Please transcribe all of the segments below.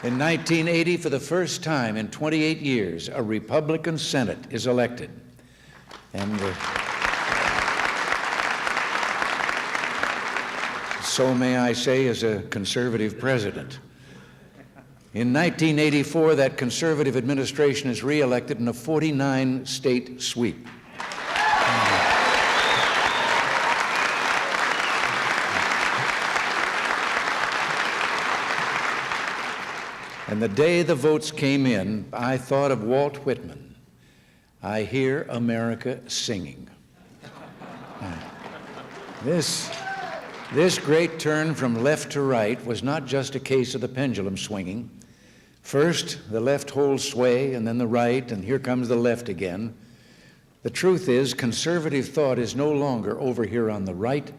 In 1980, for the first time in 28 years, a Republican Senate is elected. And so may I say, as a conservative president. In 1984, that conservative administration is reelected in a 49-state sweep. And the day the votes came in, I thought of Walt Whitman. I hear America singing. This great turn from left to right was not just a case of the pendulum swinging. First, the left holds sway, and then the right, and here comes the left again. The truth is, conservative thought is no longer over here on the right.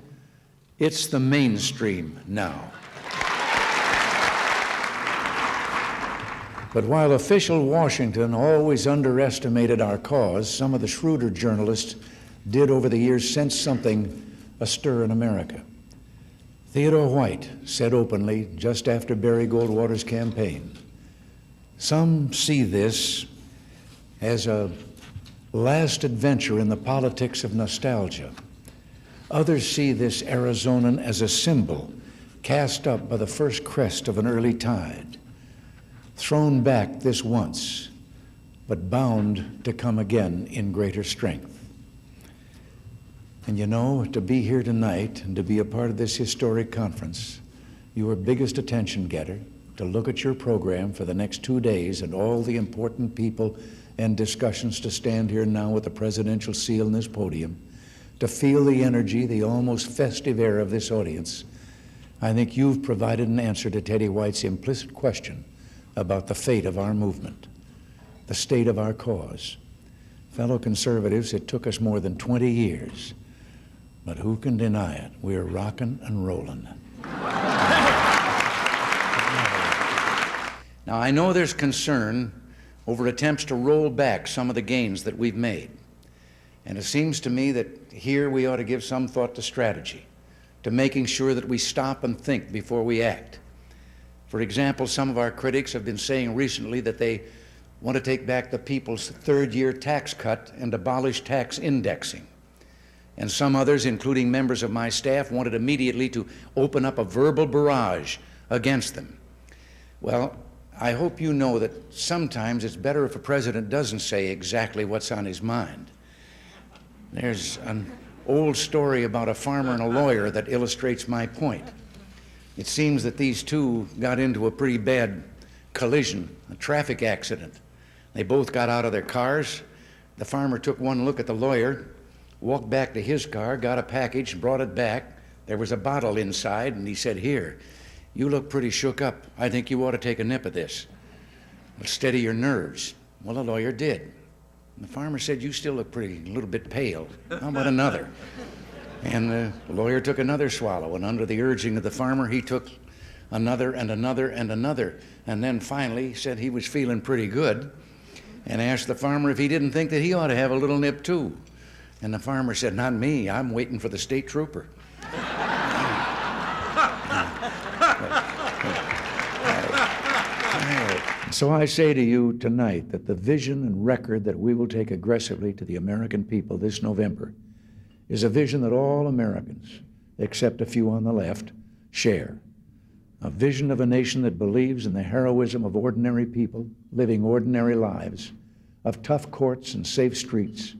It's the mainstream now. But while official Washington always underestimated our cause, some of the shrewder journalists did over the years sense something astir in America. Theodore White said openly just after Barry Goldwater's campaign, "Some see this as a last adventure in the politics of nostalgia. Others see this Arizonan as a symbol cast up by the first crest of an early tide, thrown back this once, but bound to come again in greater strength." And you know, to be here tonight and to be a part of this historic conference, your biggest attention getter, to look at your program for the next 2 days and all the important people and discussions to stand here now with the presidential seal in this podium, to feel the energy, the almost festive air of this audience, I think you've provided an answer to Teddy White's implicit question about the fate of our movement, the state of our cause. Fellow conservatives, it took us more than 20 years, but who can deny it? We're rocking and rolling. Now, I know there's concern over attempts to roll back some of the gains that we've made. And it seems to me that here we ought to give some thought to strategy, to making sure that we stop and think before we act. For example, some of our critics have been saying recently that they want to take back the people's third-year tax cut and abolish tax indexing. And some others, including members of my staff, wanted immediately to open up a verbal barrage against them. Well, I hope you know that sometimes it's better if a president doesn't say exactly what's on his mind. There's an old story about a farmer and a lawyer that illustrates my point. It seems that these two got into a pretty bad collision, a traffic accident. They both got out of their cars. The farmer took one look at the lawyer, walked back to his car, got a package, brought it back. There was a bottle inside, and he said, "Here, you look pretty shook up. I think you ought to take a nip of this. It'll steady your nerves." Well, the lawyer did. And the farmer said, "You still look pretty, a little bit pale. How about another?" And the lawyer took another swallow, and under the urging of the farmer, he took another and another and another. And then finally said he was feeling pretty good and asked the farmer if he didn't think that he ought to have a little nip too. And the farmer said, "Not me, I'm waiting for the state trooper." So I say to you tonight that the vision and record that we will take aggressively to the American people this November is a vision that all Americans, except a few on the left, share. A vision of a nation that believes in the heroism of ordinary people living ordinary lives, of tough courts and safe streets,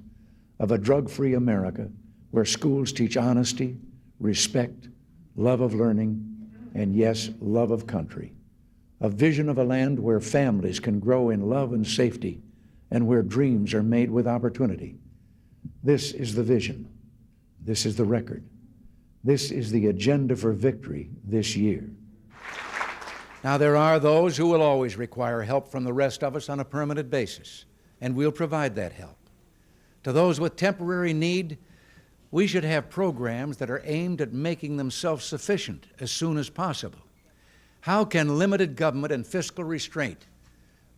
of a drug-free America where schools teach honesty, respect, love of learning, and yes, love of country. A vision of a land where families can grow in love and safety and where dreams are made with opportunity. This is the vision. This is the record. This is the agenda for victory this year. Now, there are those who will always require help from the rest of us on a permanent basis, and we'll provide that help. To those with temporary need, we should have programs that are aimed at making them self-sufficient as soon as possible. How can limited government and fiscal restraint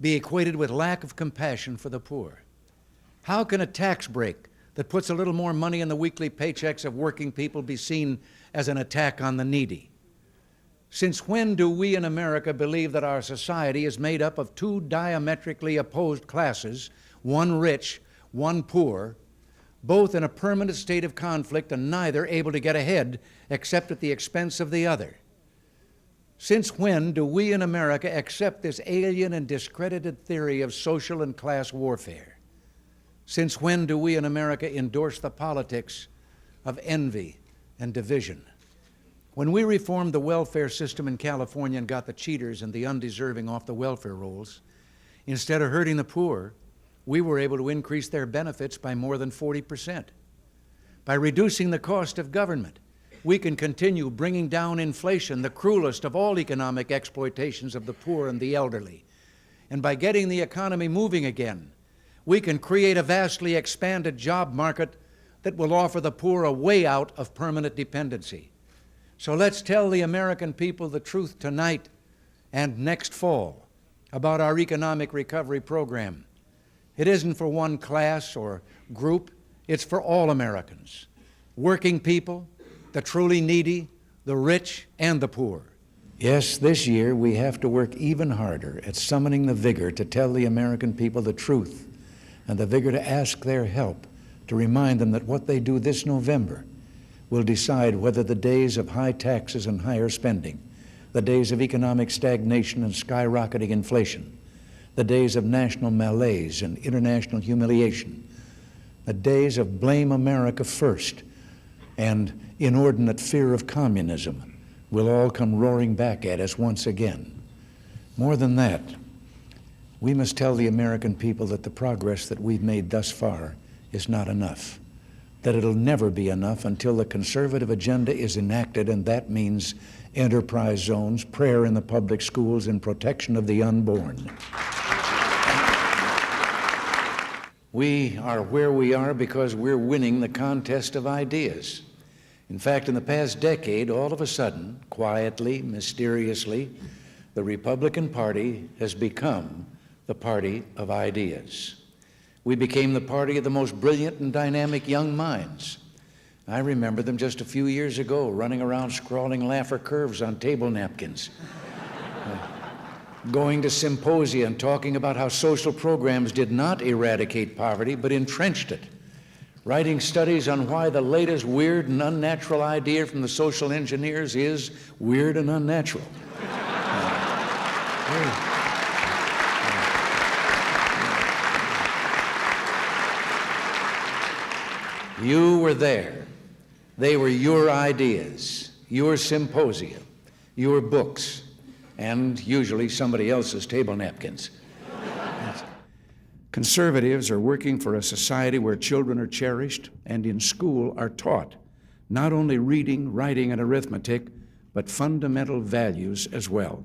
be equated with lack of compassion for the poor? How can a tax break that puts a little more money in the weekly paychecks of working people be seen as an attack on the needy? Since when do we in America believe that our society is made up of two diametrically opposed classes, one rich, one poor, both in a permanent state of conflict and neither able to get ahead except at the expense of the other? Since when do we in America accept this alien and discredited theory of social and class warfare? Since when do we in America endorse the politics of envy and division? When we reformed the welfare system in California and got the cheaters and the undeserving off the welfare rolls, instead of hurting the poor, we were able to increase their benefits by more than 40%. By reducing the cost of government, we can continue bringing down inflation, the cruelest of all economic exploitations of the poor and the elderly. And by getting the economy moving again, we can create a vastly expanded job market that will offer the poor a way out of permanent dependency. So let's tell the American people the truth tonight and next fall about our economic recovery program. It isn't for one class or group, it's for all Americans. Working people, the truly needy, the rich, and the poor. Yes, this year we have to work even harder at summoning the vigor to tell the American people the truth and the vigor to ask their help, to remind them that what they do this November will decide whether the days of high taxes and higher spending, the days of economic stagnation and skyrocketing inflation, the days of national malaise and international humiliation, the days of blame America first and inordinate fear of communism will all come roaring back at us once again. More than that, we must tell the American people that the progress that we've made thus far is not enough, that it'll never be enough until the conservative agenda is enacted, and that means enterprise zones, prayer in the public schools, and protection of the unborn. We are where we are because we're winning the contest of ideas. In fact, in the past decade, all of a sudden, quietly, mysteriously, the Republican Party has become the party of ideas. We became the party of the most brilliant and dynamic young minds. I remember them just a few years ago running around scrawling Laffer curves on table napkins, going to symposia and talking about how social programs did not eradicate poverty but entrenched it, writing studies on why the latest weird and unnatural idea from the social engineers is weird and unnatural. You were there. They were your ideas, your symposia, your books, and usually somebody else's table napkins. Conservatives are working for a society where children are cherished and in school are taught not only reading, writing, and arithmetic, but fundamental values as well.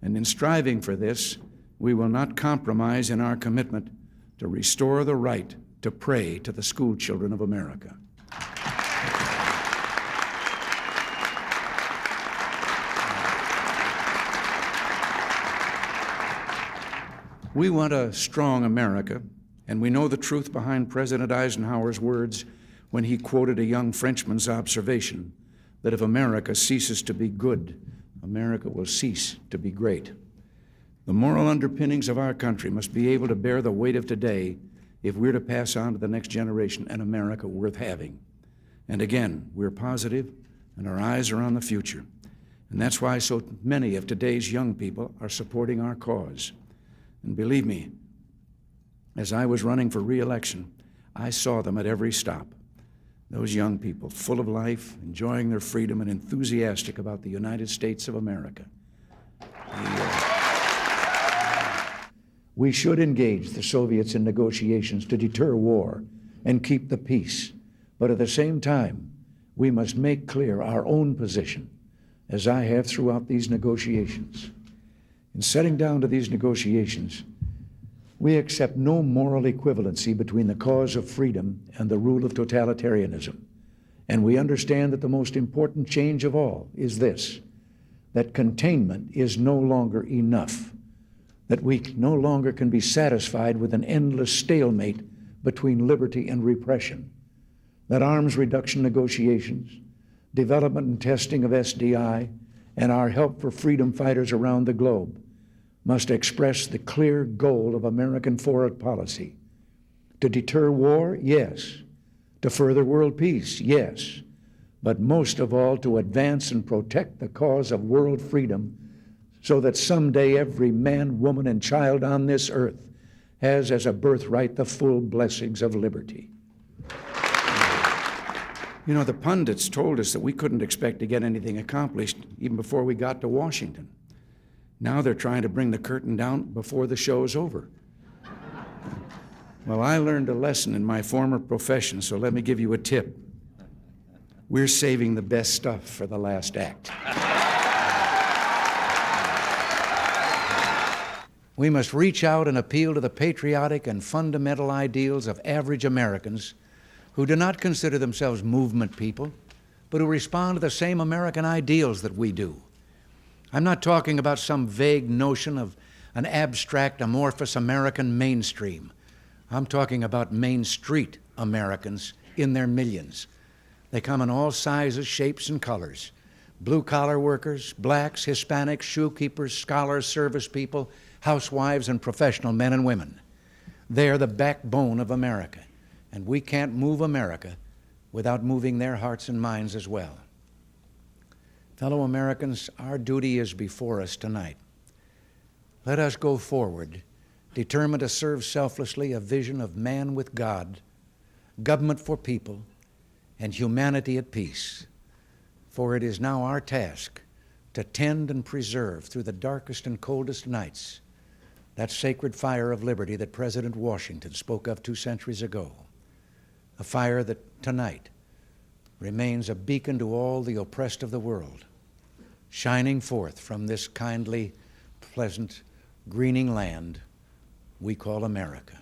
And in striving for this, we will not compromise in our commitment to restore the right to pray to the school children of America. We want a strong America, and we know the truth behind President Eisenhower's words when he quoted a young Frenchman's observation that if America ceases to be good, America will cease to be great. The moral underpinnings of our country must be able to bear the weight of today if we're to pass on to the next generation an America worth having. And again, we're positive and our eyes are on the future. And that's why so many of today's young people are supporting our cause. And believe me, as I was running for re-election, I saw them at every stop. Those young people, full of life, enjoying their freedom, and enthusiastic about the United States of America. We should engage the Soviets in negotiations to deter war and keep the peace. But at the same time, we must make clear our own position, as I have throughout these negotiations. In setting down to these negotiations, we accept no moral equivalency between the cause of freedom and the rule of totalitarianism. And we understand that the most important change of all is this, that containment is no longer enough, that we no longer can be satisfied with an endless stalemate between liberty and repression, that arms reduction negotiations, development and testing of SDI, and our help for freedom fighters around the globe must express the clear goal of American foreign policy: to deter war, yes; to further world peace, yes; but most of all, to advance and protect the cause of world freedom, so that someday every man, woman, and child on this earth has as a birthright the full blessings of liberty. You know, the pundits told us that we couldn't expect to get anything accomplished even before we got to Washington. Now they're trying to bring the curtain down before the show's over. Well, I learned a lesson in my former profession, so let me give you a tip. We're saving the best stuff for the last act. We must reach out and appeal to the patriotic and fundamental ideals of average Americans who do not consider themselves movement people, but who respond to the same American ideals that we do. I'm not talking about some vague notion of an abstract, amorphous American mainstream. I'm talking about Main Street Americans in their millions. They come in all sizes, shapes, and colors. Blue-collar workers, blacks, Hispanics, shoekeepers, scholars, service people, housewives, and professional men and women. They are the backbone of America, and we can't move America without moving their hearts and minds as well. Fellow Americans, our duty is before us tonight. Let us go forward, determined to serve selflessly a vision of man with God, government for people, and humanity at peace. For it is now our task to tend and preserve through the darkest and coldest nights that sacred fire of liberty that President Washington spoke of 2 centuries ago, a fire that tonight remains a beacon to all the oppressed of the world, shining forth from this kindly, pleasant, greening land we call America.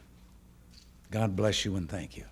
God bless you and thank you.